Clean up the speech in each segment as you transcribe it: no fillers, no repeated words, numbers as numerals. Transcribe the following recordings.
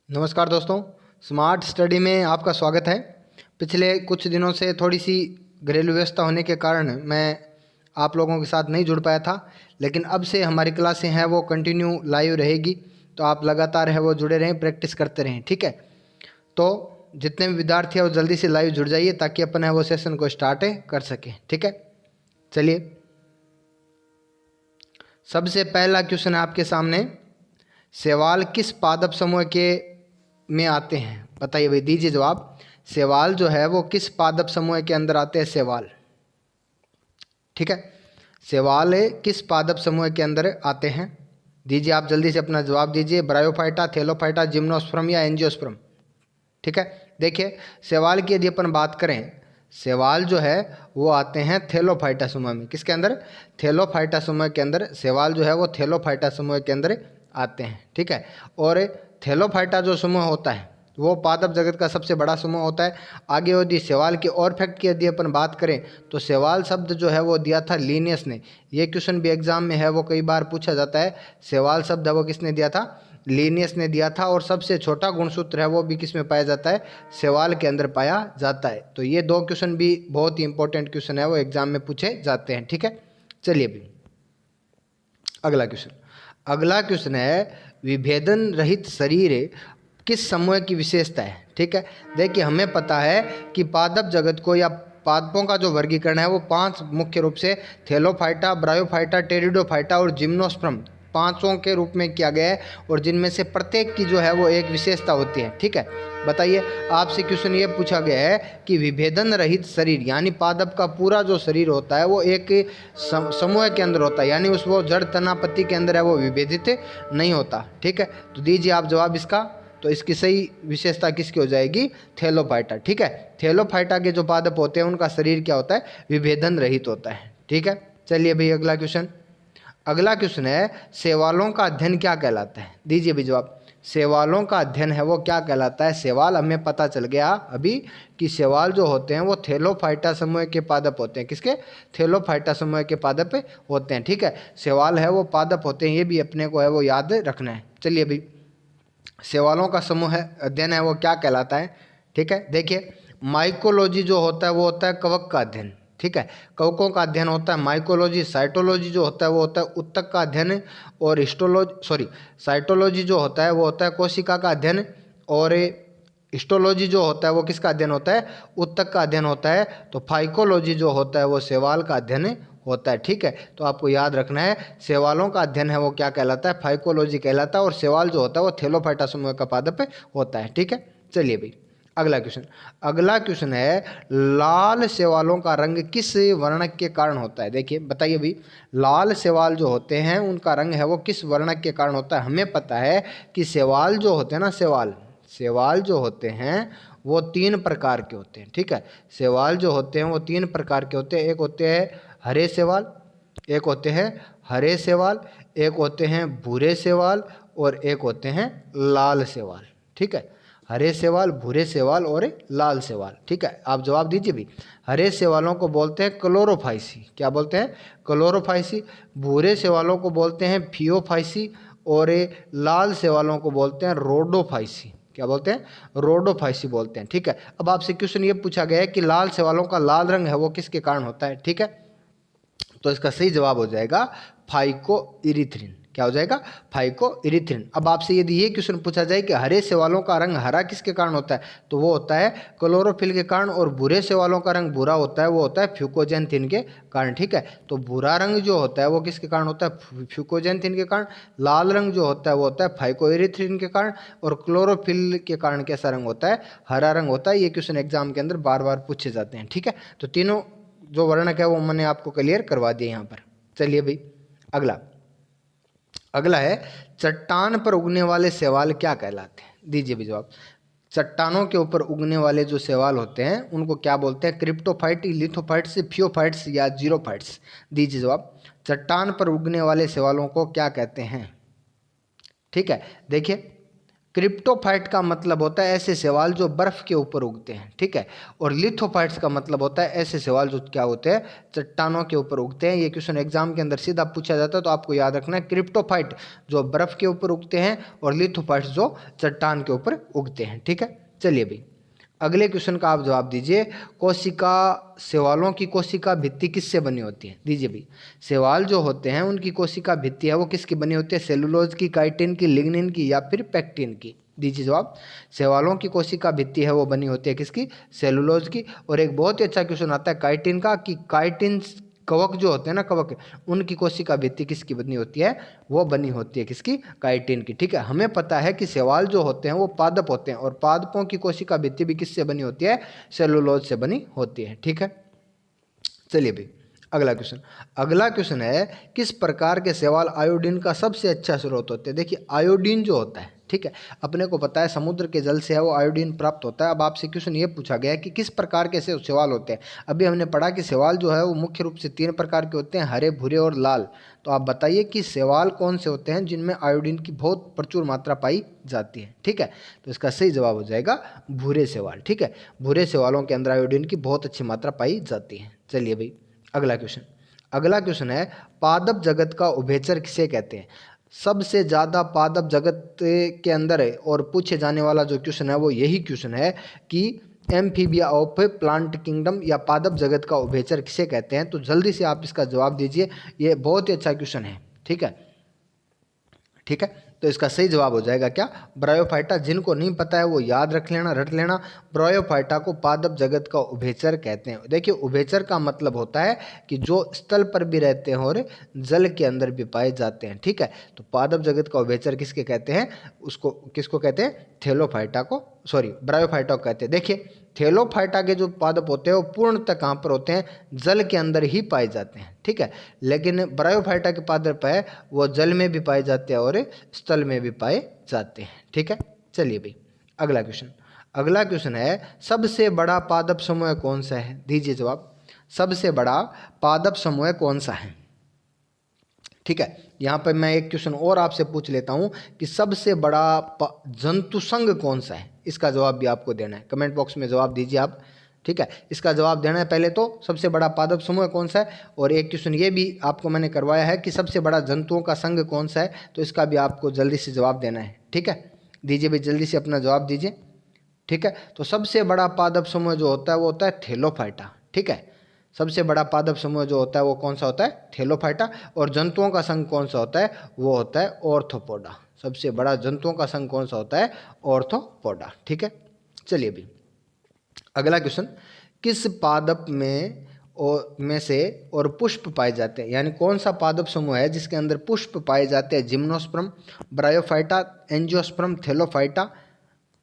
नमस्कार दोस्तों, smart study में आपका स्वागत है। पिछले कुछ दिनों से थोड़ी सी घरेलू व्यवस्था होने के कारण मैं आप लोगों के साथ नहीं जुड़ पाया था, लेकिन अब से हमारी क्लासें हैं वो कंटिन्यू लाइव रहेगी, तो आप लगातार है वो जुड़े रहें, प्रैक्टिस करते रहें। ठीक है, तो जितने भी विद्यार्थी हैं वो जल्दी से लाइव जुड़ जाइए ताकि अपन है वो सेशन को स्टार्ट कर सकें। ठीक है, चलिए सबसे पहला क्वेश्चन है आपके सामने। शैवाल किस पादप समूह के में आते हैं? बताइए भाई, दीजिए जवाब। शैवाल जो है वो किस पादप समूह के अंदर आते हैं? शैवाल। ठीक है, शैवाल किस पादप समूह के अंदर आते हैं? दीजिए आप जल्दी से अपना जवाब दीजिए। ब्रायोफाइटा, थैलोफाइटा, जिम्नोस्पर्म या एंजियोस्पर्म। ठीक है, देखिए शैवाल की यदि अपन बात करें, शैवाल जो है वो आते हैं थैलोफाइटा समूह में। किसके अंदर? थैलोफाइटा समूह के अंदर शैवाल जो है वो थैलोफाइटा समूह के अंदर आते हैं। ठीक है, और थैलोफाइटा जो समूह होता है वो पादप जगत का सबसे बड़ा समूह होता है। आगे यदि शैवाल के और फैक्ट की यदि अपन बात करें तो शैवाल शब्द जो है वो दिया था लिनियस ने। ये क्वेश्चन भी एग्जाम में है वो कई बार पूछा जाता है। शैवाल शब्द है वो किसने दिया था? लिनियस ने दिया था। और सबसे छोटा गुणसूत्र है वो भी किस में पाया जाता है? शैवाल के अंदर पाया जाता है। तो ये दो क्वेश्चन भी बहुत ही इंपॉर्टेंट क्वेश्चन है, वो एग्जाम में पूछे जाते हैं। ठीक है, चलिए भी अगला क्वेश्चन है, विभेदन रहित शरीर किस समूह की विशेषता है? ठीक है, देखिए हमें पता है कि पादप जगत को या पादपों का जो वर्गीकरण है वो पांच मुख्य रूप से थैलोफाइटा, ब्रायोफाइटा, टेरिडोफाइटा और जिम्नोस्पर्म पांचों के रूप में किया गया है, और जिनमें से प्रत्येक की जो है वो एक विशेषता होती है। ठीक है, बताइए आपसे क्वेश्चन ये पूछा गया है कि विभेदन रहित शरीर यानी पादप का पूरा जो शरीर होता है वो एक समूह के अंदर होता है, यानी उस वो जड़ तना पत्ती के अंदर है वो विभेदित नहीं होता। ठीक है, तो दीजिए आप जवाब इसका। तो इसकी सही विशेषता किसकी हो जाएगी? थैलोफाइटा। ठीक है, थैलोफाइटा के जो पादप होते हैं उनका शरीर क्या होता है? विभेदन रहित होता है। ठीक है, चलिए भाई अगला क्वेश्चन है, शैवालों का अध्ययन क्या कहलाता है? दीजिए भी जवाब। शैवालों का अध्ययन है वो क्या कहलाता है? शैवाल हमें पता चल गया अभी कि शैवाल जो होते हैं वो थैलोफाइटा समूह के पादप होते हैं। किसके? थैलोफाइटा समूह के पादप होते हैं। ठीक है, शैवाल है वो पादप होते हैं, ये भी अपने को है वो याद रखना है। चलिए भाई, शैवालों का समूह है अध्ययन है वो क्या कहलाता है? ठीक है, देखिए माइकोलॉजी जो होता है वो होता है कवक का अध्ययन। ठीक है, कवकों का अध्ययन होता है माइकोलॉजी। साइटोलॉजी जो होता है वो होता है उत्तक का अध्ययन। और साइटोलॉजी जो होता है वो होता है कोशिका का अध्ययन। और हिस्टोलॉजी जो होता है वो किसका अध्ययन होता है? उत्तक का अध्ययन होता है। तो फाइकोलॉजी जो होता है वो शैवाल का अध्ययन होता है। ठीक है, तो आपको याद रखना है शैवालों का अध्ययन है वो क्या कहलाता है? फाइकोलॉजी कहलाता है। और शैवाल जो होता है वो थैलोफाइटा समूह का पादप होता है। ठीक है, चलिए भाई अगला क्वेश्चन है, लाल शैवालों का रंग किस वर्णक के कारण होता है? देखिए बताइए भाई, लाल शैवाल जो होते हैं उनका रंग है वो किस वर्णक के कारण होता है? हमें पता है कि शैवाल जो होते हैं ना, शैवाल जो होते हैं वो तीन प्रकार के होते हैं। ठीक है, शैवाल जो होते हैं वो तीन प्रकार के होते हैं। एक होते हैं हरे शैवाल, एक होते हैं हरे शैवाल, एक होते हैं भूरे शैवाल, और एक होते हैं लाल शैवाल। ठीक है, हरे शैवाल, भूरे शैवाल और लाल शैवाल। ठीक है, आप जवाब दीजिए भी। हरे शैवालों को बोलते हैं क्लोरोफाइसी। क्या बोलते हैं? क्लोरोफाइसी। भूरे शैवालों को बोलते हैं फियोफाइसी। और लाल शैवालों को बोलते हैं रोडोफाइसी। क्या बोलते हैं? रोडोफाइसी बोलते हैं। ठीक है, अब आपसे क्वेश्चन ये पूछा गया है कि लाल शैवालों का लाल रंग है वो किसके कारण होता है? ठीक है, तो इसका सही जवाब हो जाएगा फाइको इरिथ्रिन। क्या हो जाएगा? Phyco erythrin. अब आपसे यदि ये क्वेश्चन पूछा जाए कि हरे शैवालों का रंग हरा किसके कारण होता है, तो वो होता है क्लोरोफिल के कारण। और भूरे शैवालों का रंग भूरा होता है, वो होता है फ्यूकोजेंथिन के कारण। ठीक है, तो भूरा रंग जो होता है वो किसके कारण होता है? फ्यूकोजेंथिन के कारण। लाल रंग जो होता है वो होता है फाइको इरिथ्रिन के कारण। और क्लोरोफिल के कारण कैसा रंग होता है? हरा रंग होता है। ये क्वेश्चन एग्जाम के अंदर बार बार पूछे जाते हैं। ठीक है, तो तीनों जो वर्णक है वो मैंने आपको क्लियर करवा दिया यहाँ पर। चलिए भाई अगला है, चट्टान पर उगने वाले शैवाल क्या कहलाते हैं? दीजिए भी जवाब। चट्टानों के ऊपर उगने वाले जो शैवाल होते हैं उनको क्या बोलते हैं? क्रिप्टोफाइट, लिथोफाइट्स, फियोफाइट्स या जीरोफाइट्स। दीजिए जवाब। चट्टान पर उगने वाले शैवालों को क्या कहते हैं? ठीक है, देखिए क्रिप्टोफाइट का मतलब होता है ऐसे शैवाल जो बर्फ के ऊपर उगते हैं, ठीक है। और लिथोफाइट्स का मतलब होता है ऐसे शैवाल जो क्या होते हैं, चट्टानों के ऊपर उगते हैं। ये क्वेश्चन एग्जाम के अंदर सीधा पूछा जाता है, तो आपको याद रखना है क्रिप्टोफाइट जो बर्फ के ऊपर उगते हैं और लिथोफाइट्स जो चट्टान के ऊपर उगते हैं, ठीक है। चलिए भाई अगले क्वेश्चन का आप जवाब दीजिए। कोशिका शैवालों की कोशिका भित्ति किससे बनी होती है? दीजिए भाई। शैवाल जो होते हैं उनकी कोशिका भित्ति है वो किसकी बनी होती है? सेलुलोज की, काइटिन की, लिग्निन की या फिर पेक्टिन की? दीजिए जवाब। शैवालों की कोशिका भित्ति है वो बनी होती है किसकी? सेलुलोज की। और एक बहुत ही अच्छा क्वेश्चन आता है काइटिन का, कि काइटिन कवक जो होते हैं ना, कवक, उनकी कोशिका भित्ति किसकी बनी होती है? वो बनी होती है किसकी? काइटिन की, ठीक है। हमें पता है कि शैवाल जो होते हैं वो पादप होते हैं और पादपों की कोशिका भित्ति भी किससे बनी होती है? सेलुलोज से बनी होती है, ठीक है। चलिए भाई अगला क्वेश्चन है किस प्रकार के शैवाल आयोडीन का सबसे अच्छा स्रोत होते हैं? देखिए आयोडीन जो होता है, ठीक है, अपने को पता है समुद्र के जल से है वो आयोडीन प्राप्त होता है। अब आपसे क्वेश्चन ये पूछा गया है कि किस प्रकार के शैवाल होते हैं। अभी हमने पढ़ा कि शैवाल जो है वो मुख्य रूप से 3 प्रकार के होते हैं, हरे, भूरे और लाल। तो आप बताइए कि शैवाल कौन से होते हैं जिनमें आयोडीन की बहुत प्रचुर मात्रा पाई जाती है, ठीक है। तो इसका सही जवाब हो जाएगा भूरे शैवाल, ठीक है। भूरे शैवालों के अंदर आयोडीन की बहुत अच्छी मात्रा पाई जाती है। चलिए भाई अगला क्वेश्चन है पादप जगत का उभयचर किसे कहते हैं? सबसे ज़्यादा पादप जगत के अंदर है और पूछे जाने वाला जो क्वेश्चन है वो यही क्वेश्चन है कि एम्फीबिया ऑफ प्लांट किंगडम या पादप जगत का उभयचर किसे कहते हैं? तो जल्दी से आप इसका जवाब दीजिए, ये बहुत ही अच्छा क्वेश्चन है, ठीक है। ठीक है, तो इसका सही जवाब हो जाएगा क्या? ब्रायोफाइटा। जिनको नहीं पता है वो याद रख लेना, रट लेना। ब्रायोफाइटा को पादप जगत का उभयचर कहते हैं। देखिए उभयचर का मतलब होता है कि जो स्थल पर भी रहते हैं और जल के अंदर भी पाए जाते हैं, ठीक है। तो पादप जगत का उभयचर किसके कहते हैं? उसको किसको कहते हैं? थैलोफाइटा को, सॉरी ब्रायोफाइटा को कहते हैं। देखिए थैलोफाइटा के जो पादप होते हैं वो पूर्णतः कहाँ पर होते हैं? जल के अंदर ही पाए जाते हैं, ठीक है। लेकिन ब्रायोफाइटा के पादप है वो जल में भी पाए जाते हैं और स्थल में भी पाए जाते हैं, ठीक है। चलिए भाई अगला क्वेश्चन है सबसे बड़ा पादप समूह कौन सा है? दीजिए जवाब। सबसे बड़ा पादप समूह कौन सा है? ठीक है, यहाँ पर मैं एक क्वेश्चन और आपसे पूछ लेता हूँ कि सबसे बड़ा जंतु संघ कौन सा है? इसका जवाब भी आपको देना है, कमेंट बॉक्स में जवाब दीजिए आप, ठीक है। इसका जवाब देना है पहले तो सबसे बड़ा पादप समूह कौन सा है, और एक क्वेश्चन ये भी आपको मैंने करवाया है कि सबसे बड़ा जंतुओं का संघ कौन सा है, तो इसका भी आपको जल्दी से जवाब देना है, ठीक है। दीजिए भाई जल्दी से अपना जवाब दीजिए, ठीक है। तो सबसे बड़ा पादप समूह जो होता है वो होता है थैलोफाइटा, ठीक है। सबसे बड़ा पादप समूह जो होता है वो कौन सा होता है? थैलोफाइटा। और जंतुओं का संघ कौन सा होता है? वो होता है ऑर्थोपोडा। सबसे बड़ा जंतुओं का संघ कौन सा होता है? ऑर्थोपोडा, ठीक है। चलिए अभी अगला क्वेश्चन, किस पादप में से और पुष्प पाए जाते हैं? यानी कौन सा पादप समूह है जिसके अंदर पुष्प पाए जाते हैं? Gymnosperm, bryophyta, angiosperm, Thallophyta?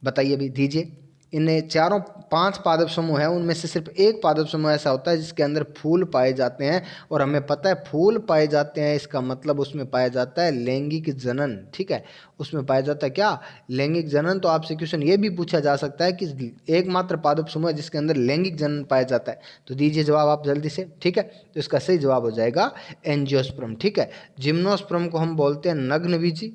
बताइए भी दीजिए। इन चारों 5 पादप समूह है उनमें से सिर्फ एक पादप समूह ऐसा होता है जिसके अंदर फूल पाए जाते हैं, और हमें पता है फूल पाए जाते हैं इसका मतलब उसमें पाया जाता है लैंगिक जनन, ठीक है। उसमें पाया जाता है क्या? लैंगिक जनन। तो आपसे क्वेश्चन ये भी पूछा जा सकता है कि एकमात्र पादप समूह है जिसके अंदर लैंगिक जनन पाया जाता है, तो दीजिए जवाब आप जल्दी से, ठीक है। तो इसका सही जवाब हो जाएगा एंजियोस्पर्म, ठीक है। जिम्नोस्पर्म को हम बोलते हैं नग्नबीजी,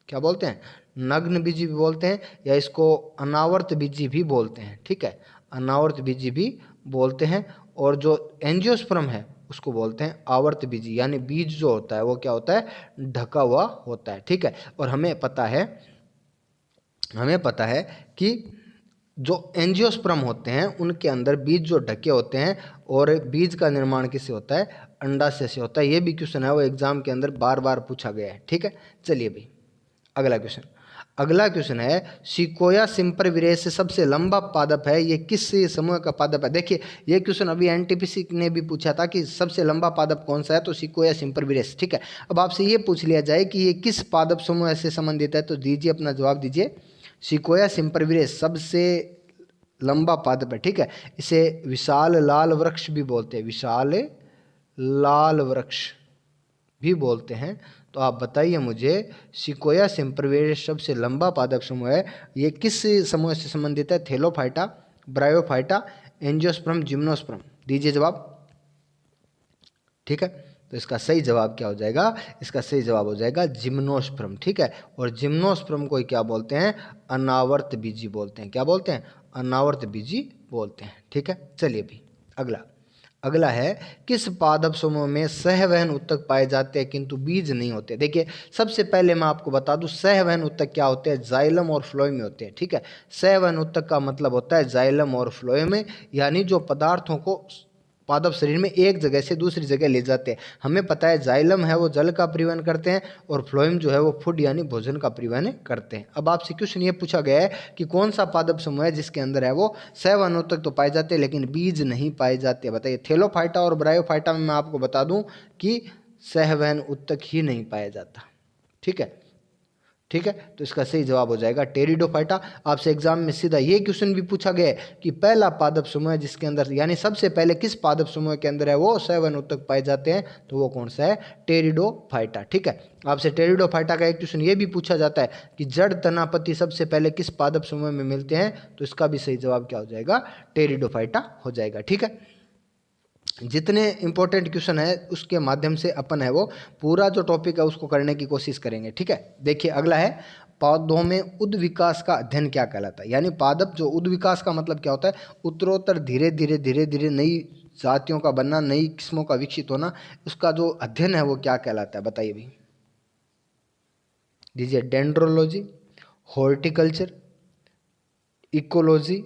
क्या बोलते हैं? नग्न बीजी भी बोलते हैं, या इसको अनावर्त बीजी भी बोलते हैं, ठीक है। अनावर्त बीजी भी बोलते हैं। और जो एंजियोस्पर्म है उसको बोलते हैं आवर्त बीजी, यानी बीज जो होता है वो क्या होता है? ढका हुआ होता है, ठीक है। और हमें पता है कि जो एंजियोस्पर्म होते हैं उनके अंदर बीज जो ढके होते हैं, और बीज का निर्माण किससे होता है? अंडाशय से होता है। ये भी क्वेश्चन है वो एग्जाम के अंदर बार बार पूछा गया है, ठीक है। चलिए भाई अगला क्वेश्चन है सिकोया सिम्परविरेस से सबसे लंबा पादप है, ये किस समूह का पादप है? देखिए ये क्वेश्चन अभी एनटीपीसी ने भी पूछा था कि सबसे लंबा पादप कौन सा है, तो सिकोया सिम्परविरेस, ठीक है। अब आपसे ये पूछ लिया जाए कि ये किस पादप समूह से संबंधित है, तो दीजिए अपना जवाब दीजिए। सिकोया सिम्परविरेस सबसे लंबा पादप है, ठीक है। इसे विशाल लाल वृक्ष भी बोलते हैं, विशाल लाल वृक्ष भी बोलते हैं। तो आप बताइए मुझे सिकोया सिम्परविरेस सबसे लंबा पादप समूह है, ये किस समूह से संबंधित है? Thallophyta, bryophyta, angiosperm, gymnosperm? दीजिए जवाब, ठीक है। तो इसका सही जवाब क्या हो जाएगा? इसका सही जवाब हो जाएगा जिम्नोस्पर्म। ठीक है, और जिम्नोस्पर्म को क्या बोलते हैं? अनावर्त बीजी बोलते हैं। क्या बोलते हैं? अनावर्त बीजी बोलते हैं। ठीक है, चलिए भी अगला। अगला है, किस पादप समूह में सहवहन उत्तक पाए जाते हैं किंतु बीज नहीं होते? देखिए, सबसे पहले मैं आपको बता दूं सहवहन उत्तक क्या होते हैं। जाइलम और फ्लोएम में होते हैं। ठीक है, सहवहन उत्तक का मतलब होता है जाइलम और फ्लोएम में, यानी जो पदार्थों को पादप शरीर में एक जगह से दूसरी जगह ले जाते हैं। हमें पता है जाइलम है वो जल का परिवहन करते हैं और फ्लोएम जो है वो फूड यानी भोजन का परिवहन करते हैं। अब आपसे क्वेश्चन ये पूछा गया है कि कौन सा पादप समूह है जिसके अंदर है वो सहवनोत्तक तो पाए जाते हैं लेकिन बीज नहीं पाए जाते? बताइए। थैलोफाइटा और ब्रायोफाइटा में मैं आपको बता दूं कि सहवहन उत्तक ही नहीं पाया जाता। ठीक है, ठीक है, तो इसका सही जवाब हो जाएगा टेरिडोफाइटा। आपसे एग्जाम में सीधा ये क्वेश्चन भी पूछा गया है कि पहला पादप समूह है जिसके अंदर यानी सबसे पहले किस पादप समूह के अंदर है वो सहवन उत्तक पाए जाते हैं, तो वो कौन सा है? टेरिडोफाइटा। ठीक है, आपसे टेरिडोफाइटा का एक क्वेश्चन ये भी पूछा जाता है कि जड़ तनापति सबसे पहले किस पादप समूह में मिलते हैं, तो इसका भी सही जवाब क्या हो जाएगा? टेरिडोफाइटा हो जाएगा। ठीक है, जितने इंपॉर्टेंट क्वेश्चन है उसके माध्यम से अपन है वो पूरा जो टॉपिक है उसको करने की कोशिश करेंगे। ठीक है, देखिए अगला है, पौधों में उद विकास का अध्ययन क्या कहलाता है? यानी पादप जो उद विकास का मतलब क्या होता है? उत्तरोत्तर धीरे धीरे नई जातियों का बनना, नई किस्मों का विकसित होना, उसका जो अध्ययन है वो क्या कहलाता है? बताइए भी दीजिए। डेंड्रोलॉजी, हॉर्टिकल्चर, इकोलॉजी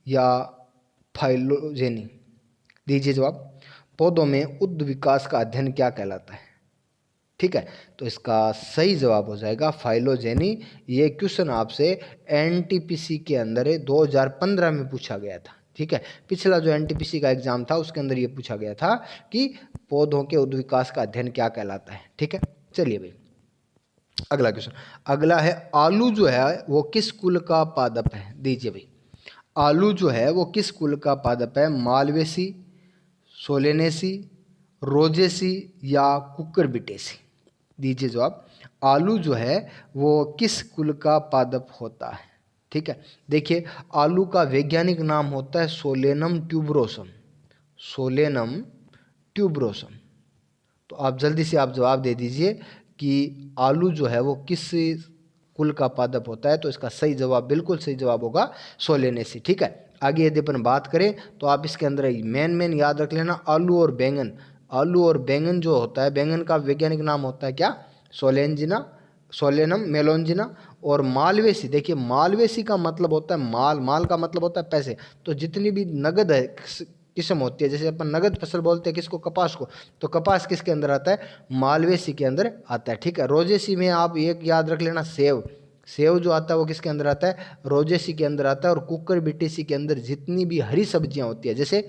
या फाइलोजेनी? दीजिए जवाब। पौधों में उद विकास का अध्ययन क्या कहलाता है? ठीक है, तो इसका सही जवाब हो जाएगा फाइलोजेनी। ये क्वेश्चन आपसे एनटीपीसी के अंदर 2015 में पूछा गया था। ठीक है, पिछला जो एनटीपीसी का एग्जाम था उसके अंदर ये पूछा गया था कि पौधों के उद विकास का अध्ययन क्या कहलाता है। ठीक है, चलिए भाई अगला क्वेश्चन। अगला है, आलू जो है वो किस कुल का पादप है? दीजिए भाई। आलू जो है वो किस कुल का पादप है? मालवेसी, सोलेनेसी, रोजेसी या कुकुरबिटेसी? दीजिए जवाब। आलू जो है वो किस कुल का पादप होता है? ठीक है, देखिए आलू का वैज्ञानिक नाम होता है सोलेनम ट्यूबरोसम। Solanum tuberosum. तो आप जल्दी से आप जवाब दे दीजिए कि आलू जो है वो किस कुल का पादप होता है, तो इसका सही जवाब, बिल्कुल सही जवाब होगा सोलेनेसी। ठीक है, आगे यदि अपन बात करें तो आप इसके अंदर मेन याद रख लेना, आलू और बैंगन। आलू और बैंगन जो होता है, बैंगन का वैज्ञानिक नाम होता है क्या? सोलेंजिना, सोलेनम मेलोंजिना। और मालवेसी, देखिए मालवेसी का मतलब होता है माल, माल का मतलब होता है पैसे। तो जितनी भी नगद है किस्म होती है, जैसे अपन नगद फसल बोलते हैं किसको? कपास को, तो कपास किसके अंदर आता है? मालवेसी के अंदर आता है। ठीक है, रोजेसी में आप एक याद रख लेना, सेव। सेव जो आता है वो किसके अंदर आता है? रोजेसी के अंदर आता है। और कुकर बिटेसी के अंदर जितनी भी हरी सब्जियां होती है, जैसे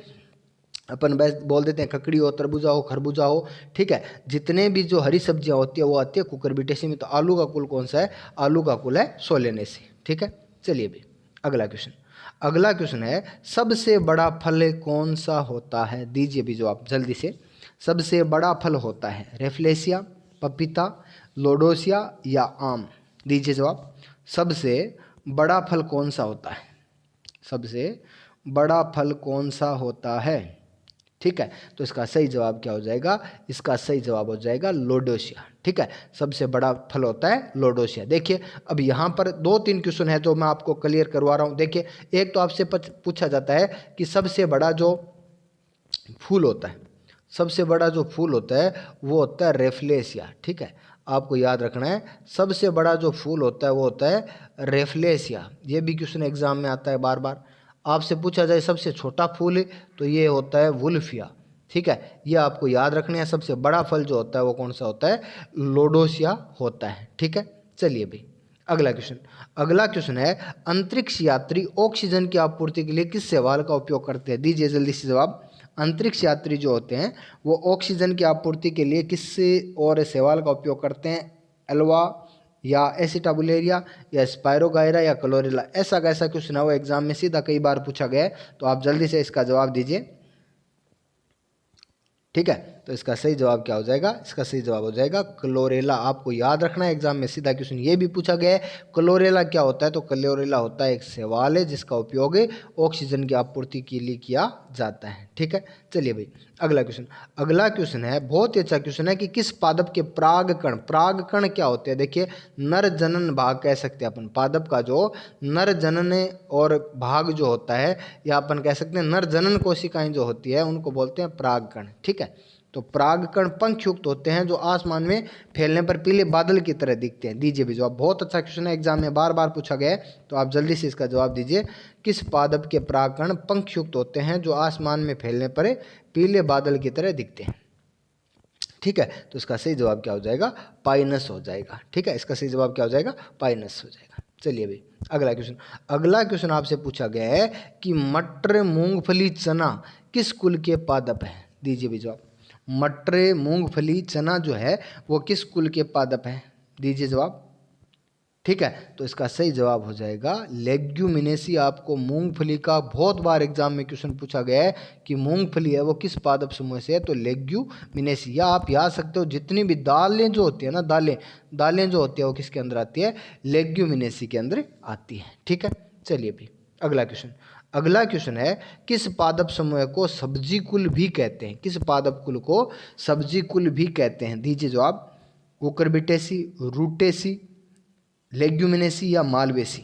अपन बस बोल देते हैं ककड़ी हो, तरबूजा हो, खरबूजा हो, ठीक है, जितने भी जो हरी सब्जियां होती है वो आती है कुकर बिटेसी में। तो आलू का कुल कौन सा है? आलू का कुल है सोलेनेसी। ठीक है, चलिए भी अगला क्वेश्चन। अगला क्वेश्चन है, सबसे बड़ा फल कौन सा होता है? दीजिए भी जवाब जल्दी से। सबसे बड़ा फल होता है रेफ्लेसिया, पपीता, लोडोसिया या आम? दीजिए जवाब। सबसे बड़ा फल कौन सा होता है? सबसे बड़ा फल कौन सा होता है? ठीक है, तो इसका सही जवाब क्या हो जाएगा? इसका सही जवाब हो जाएगा लोडोसिया। ठीक है, सबसे बड़ा फल होता है लोडोसिया। देखिए अब यहाँ पर 2-3 क्वेश्चन है तो मैं आपको क्लियर करवा रहा हूँ। देखिए, एक तो आपसे पूछा जाता है कि सबसे बड़ा जो फूल होता है, सबसे बड़ा जो फूल होता है वो होता है रेफ्लेसिया। ठीक है, आपको याद रखना है, सबसे बड़ा जो फूल होता है वो होता है रेफ्लेसिया। ये भी क्वेश्चन एग्जाम में आता है बार बार। आपसे पूछा जाए सबसे छोटा फूल तो ये होता है वुल्फिया। ठीक है, ये आपको याद रखना है। सबसे बड़ा फल जो होता है वो कौन सा होता है? लोडोसिया होता है। ठीक है, चलिए भाई अगला क्वेश्चन। अगला क्वेश्चन है, अंतरिक्ष यात्री ऑक्सीजन की आपूर्ति के लिए किस शैवाल का उपयोग करते हैं? दीजिए जल्दी से जवाब। अंतरिक्ष यात्री जो होते हैं वो ऑक्सीजन की आपूर्ति के लिए किस और शैवाल का उपयोग करते हैं? एल्वा या एसिटाबुलेरिया या स्पायरोगायरा या क्लोरेला? ऐसा कैसा क्वेश्चन है वो एग्जाम में सीधा कई बार पूछा गया है, तो आप जल्दी से इसका जवाब दीजिए। ठीक है, तो इसका सही जवाब क्या हो जाएगा? इसका सही जवाब हो जाएगा क्लोरेला। आपको याद रखना है, एग्जाम में सीधा क्वेश्चन ये भी पूछा गया है, क्लोरेला क्या होता है? तो क्लोरेला होता है एक शैवाल है जिसका उपयोग ऑक्सीजन की आपूर्ति के लिए किया जाता है। ठीक है, चलिए भाई अगला क्वेश्चन। अगला क्वेश्चन है, बहुत ही अच्छा क्वेश्चन है कि किस पादप के परागकण, परागकण क्या होते हैं? देखिए, नर जनन भाग कह सकते हैं अपन, पादप का जो नर जनन और भाग जो होता है, या अपन कह सकते हैं नर जनन कोशिकाएं जो होती है उनको बोलते हैं परागकण। ठीक है, तो परागकण पंख युक्त होते हैं जो आसमान में फैलने पर पीले बादल की तरह दिखते हैं। दीजिए भी जवाब, बहुत अच्छा क्वेश्चन है, एग्जाम में बार बार पूछा गया है, तो आप जल्दी से इसका जवाब दीजिए। किस पादप के परागकण पंख युक्त होते हैं जो आसमान में फैलने पर पीले बादल की तरह दिखते हैं? ठीक है, तो इसका सही जवाब क्या हो जाएगा? पाइनस हो जाएगा। ठीक है, इसका सही जवाब क्या हो जाएगा? पाइनस हो जाएगा। चलिए भाई अगला क्वेश्चन। अगला क्वेश्चन आपसे पूछा गया है कि मटर, मूंगफली, चना किस कुल के पादप है? दीजिए भी जवाब। मटर, मूंगफली, चना जो है वो किस कुल के पादप है? दीजिए जवाब। ठीक है, तो इसका सही जवाब हो जाएगा लेग्यूमिनेसी। आपको मूंगफली का बहुत बार एग्जाम में क्वेश्चन पूछा गया है कि मूंगफली है वो किस पादप समूह से है, तो लेग्यूमिनेसी। या आप याद सकते हो जितनी भी दालें जो होती है ना, दालें जो होती है वो किसके अंदर आती है? लेग्यूमिनेसी के अंदर आती है। ठीक है, चलिए भी अगला क्वेश्चन। अगला क्वेश्चन है, किस पादप समूह को सब्जी कुल भी कहते हैं? किस पादप कुल को सब्जी कुल भी कहते हैं? दीजिए जवाब। कुकुरबिटेसी, रूटेसी, लेग्यूमिनेसी या मालवेसी?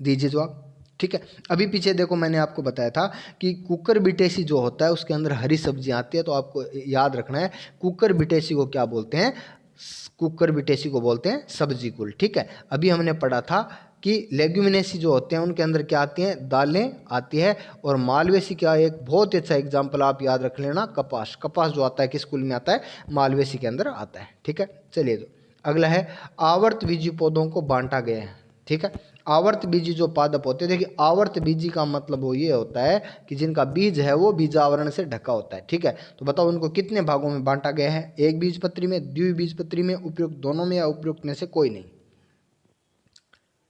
दीजिए जवाब। ठीक है, अभी पीछे देखो मैंने आपको बताया था कि कुकुरबिटेसी जो होता है उसके अंदर हरी सब्जियां आती है, तो आपको याद रखना है कुकुरबिटेसी को क्या बोलते हैं? कुकुरबिटेसी को बोलते हैं सब्जी कुल। ठीक है, अभी हमने पढ़ा था कि लेग्यूमिनेसी जो होते हैं उनके अंदर क्या आती हैं? दालें आती है। और मालवेसी क्या, एक बहुत ही अच्छा एग्जाम्पल आप याद रख लेना, कपास। कपास जो आता है किस कुल में आता है? मालवेसी के अंदर आता है। ठीक है, चलिए तो अगला है, आवर्त बीजी पौधों को बांटा गया है। ठीक है, आवर्त बीजी जो पादप होते हैं, देखिए आवर्त बीजी का मतलब वो ये होता है कि जिनका बीज है वो बीजावरण से ढका होता है। ठीक है, तो बताओ उनको कितने भागों में बांटा गया है? एक बीजपत्री में, द्विबीजपत्री में, उपयुक्त दोनों में, या उपयुक्त में से कोई नहीं?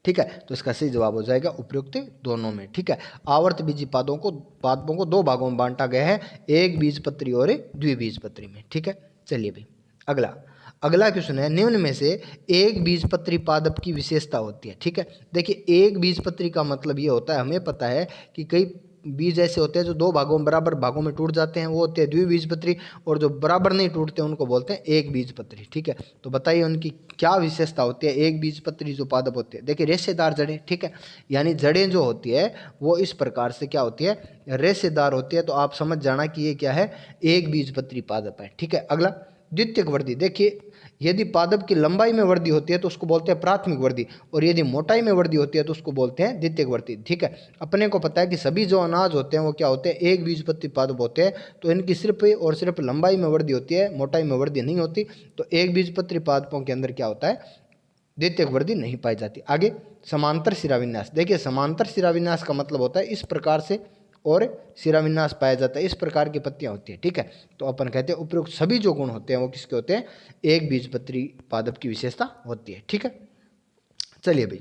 ठीक है, तो इसका सही जवाब हो जाएगा उपयुक्त दोनों में। ठीक है, आवर्त बीजी पादपों को दो भागों में बांटा गया है, एक बीजपत्री और द्विबीजपत्री में। ठीक है, चलिए भाई अगला। अगला क्वेश्चन है, निम्न में से एक बीजपत्री पादप की विशेषता होती है? ठीक है, देखिए एक बीजपत्री का मतलब ये होता है, हमें पता है कि कई बीज ऐसे होते हैं जो दो भागों में, बराबर भागों में टूट जाते हैं, वो होते हैं द्विबीजपत्री, और जो बराबर नहीं टूटते उनको बोलते हैं एक बीजपत्री। ठीक है, तो बताइए उनकी क्या विशेषता होती है? एक बीजपत्री जो पादप होते हैं, देखिए रेशेदार जड़ें। ठीक है, यानी जड़ें जो होती है वो इस प्रकार से क्या होती है? रेशेदार होती है। तो आप समझ जाना कि ये क्या है? एक बीजपत्री पादप है। ठीक है, अगला द्वितीयक वृद्धि। देखिए यदि पादप की लंबाई में वृद्धि होती है तो उसको बोलते हैं प्राथमिक वृद्धि, और यदि मोटाई में वृद्धि होती है तो उसको बोलते हैं द्वितीयक वृद्धि। ठीक है, अपने को पता है कि सभी जो अनाज होते हैं वो क्या होते हैं? एक बीजपत्री पादप होते हैं, तो इनकी सिर्फ और सिर्फ लंबाई में वृद्धि होती है, मोटाई में वृद्धि नहीं होती। तो एक बीजपत्री पादपों के अंदर क्या होता है? द्वितीयक वृद्धि नहीं पाई जाती। आगे समांतर शिराविन्यास। देखिए समांतर शिराविन्यास का मतलब होता है इस प्रकार से, और शिराविन्यास पाया जाता है, इस प्रकार की पत्तियां होती है। ठीक है, तो अपन कहते हैं उपयुक्त सभी जो गुण होते हैं वो किसके होते हैं? एक बीजपत्री पादप की विशेषता होती है। ठीक है, चलिए भाई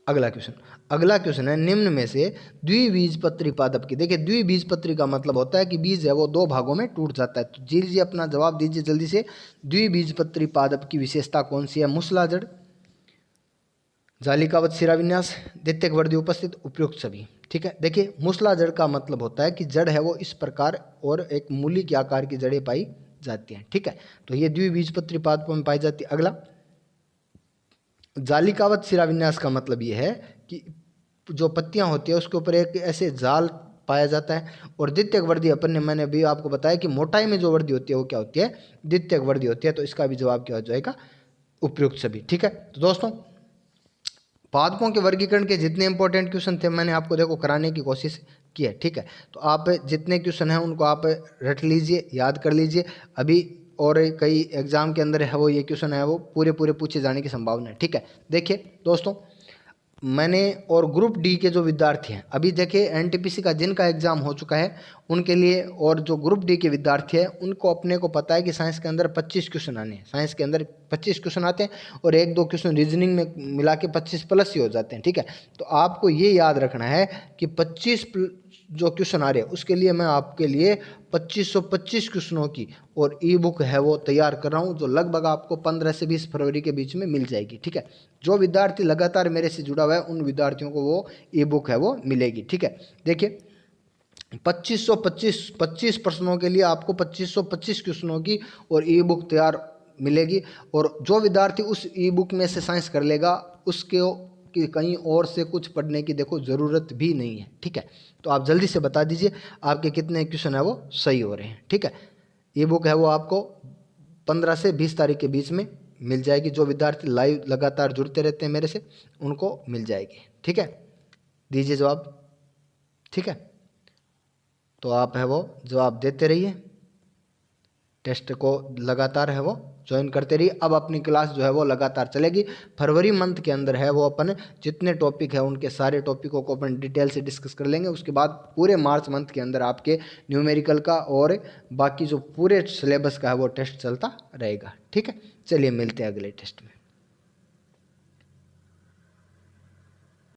अगला क्वेश्चन। अगला क्वेश्चन है, निम्न में से द्विबीजपत्री पादप की, देखिए द्विबीजपत्री का मतलब होता है कि बीज है वो दो भागों में टूट जाता है। तो दीजिए अपना जवाब दीजिए जल्दी से। द्विबीजपत्री पादप की विशेषता कौन सी है? मूसलाजड़, जालिकावत शिराविन्यास, द्वितीयक वृद्धि उपस्थित, उपयुक्त सभी। ठीक है, देखिए मूसलाजड़ का मतलब होता है कि जड़ है वो इस प्रकार और एक मूली के आकार की जड़ें पाई जाती हैं। ठीक है, तो ये द्विबीजपत्री पादपों में पाई जाती है। अगला जालिकावत शिराविन्यास का मतलब ये है कि जो पत्तियां होती है उसके ऊपर एक ऐसे जाल पाया जाता है। और द्वितीयक वृद्धि अपन ने, मैंने अभी आपको बताया कि मोटाई में जो वृद्धि होती है वो क्या होती है? द्वितीयक वृद्धि होती है। तो इसका भी जवाब क्या हो जाएगा? उपयुक्त सभी। ठीक है, तो दोस्तों पादपों के वर्गीकरण के जितने इंपॉर्टेंट क्वेश्चन थे मैंने आपको देखो कराने की कोशिश की है। ठीक है, तो आप जितने क्वेश्चन हैं उनको आप रट लीजिए, याद कर लीजिए। अभी और कई एग्जाम के अंदर है वो ये क्वेश्चन है वो पूरे पूरे पूछे जाने की संभावना है। ठीक है, देखिए दोस्तों मैंने और ग्रुप डी के जो विद्यार्थी हैं, अभी देखिए एनटीपीसी का जिनका एग्जाम हो चुका है उनके लिए, और जो ग्रुप डी के विद्यार्थी हैं उनको अपने को पता है कि साइंस के अंदर 25 क्वेश्चन आने हैं, साइंस के अंदर 25 क्वेश्चन आते हैं और 1-2 क्वेश्चन रीजनिंग में मिला के 25 प्लस ही हो जाते हैं, ठीक है। तो आपको ये याद रखना है कि 25 जो क्वेश्चन आ रहे हैं उसके लिए मैं आपके लिए 2525 क्वेश्चनों की और ई बुक है वो तैयार कर रहा हूँ, जो लगभग आपको 15 से 20 फरवरी के बीच में मिल जाएगी, ठीक है। जो विद्यार्थी लगातार मेरे से जुड़ा हुआ है उन विद्यार्थियों को वो ई बुक है वो मिलेगी, ठीक है। देखिए 2525 प्रश्नों के लिए आपको 2525 क्वेश्चनों की और ई बुक तैयार मिलेगी, और जो विद्यार्थी उस ई बुक में से साइंस कर लेगा उसके कि कहीं और से कुछ पढ़ने की देखो ज़रूरत भी नहीं है, ठीक है। तो आप जल्दी से बता दीजिए आपके कितने क्वेश्चन है वो सही हो रहे हैं, ठीक है। ई बुक है वो आपको 15 से 20 तारीख के बीच में मिल जाएगी, जो विद्यार्थी लाइव लगातार जुड़ते रहते हैं मेरे से उनको मिल जाएगी, ठीक है। दीजिए जवाब, ठीक है। तो आप है वो जवाब देते रहिए, टेस्ट को लगातार है वो ज्वाइन करते रहिए। अब अपनी क्लास जो है वो लगातार चलेगी। फरवरी मंथ के अंदर है वो अपन जितने टॉपिक है उनके सारे टॉपिकों को अपन डिटेल से डिस्कस कर लेंगे। उसके बाद पूरे मार्च मंथ के अंदर आपके न्यूमेरिकल का और बाकी जो पूरे सिलेबस का है वो टेस्ट चलता रहेगा, ठीक है। चलिए मिलते हैं अगले टेस्ट में।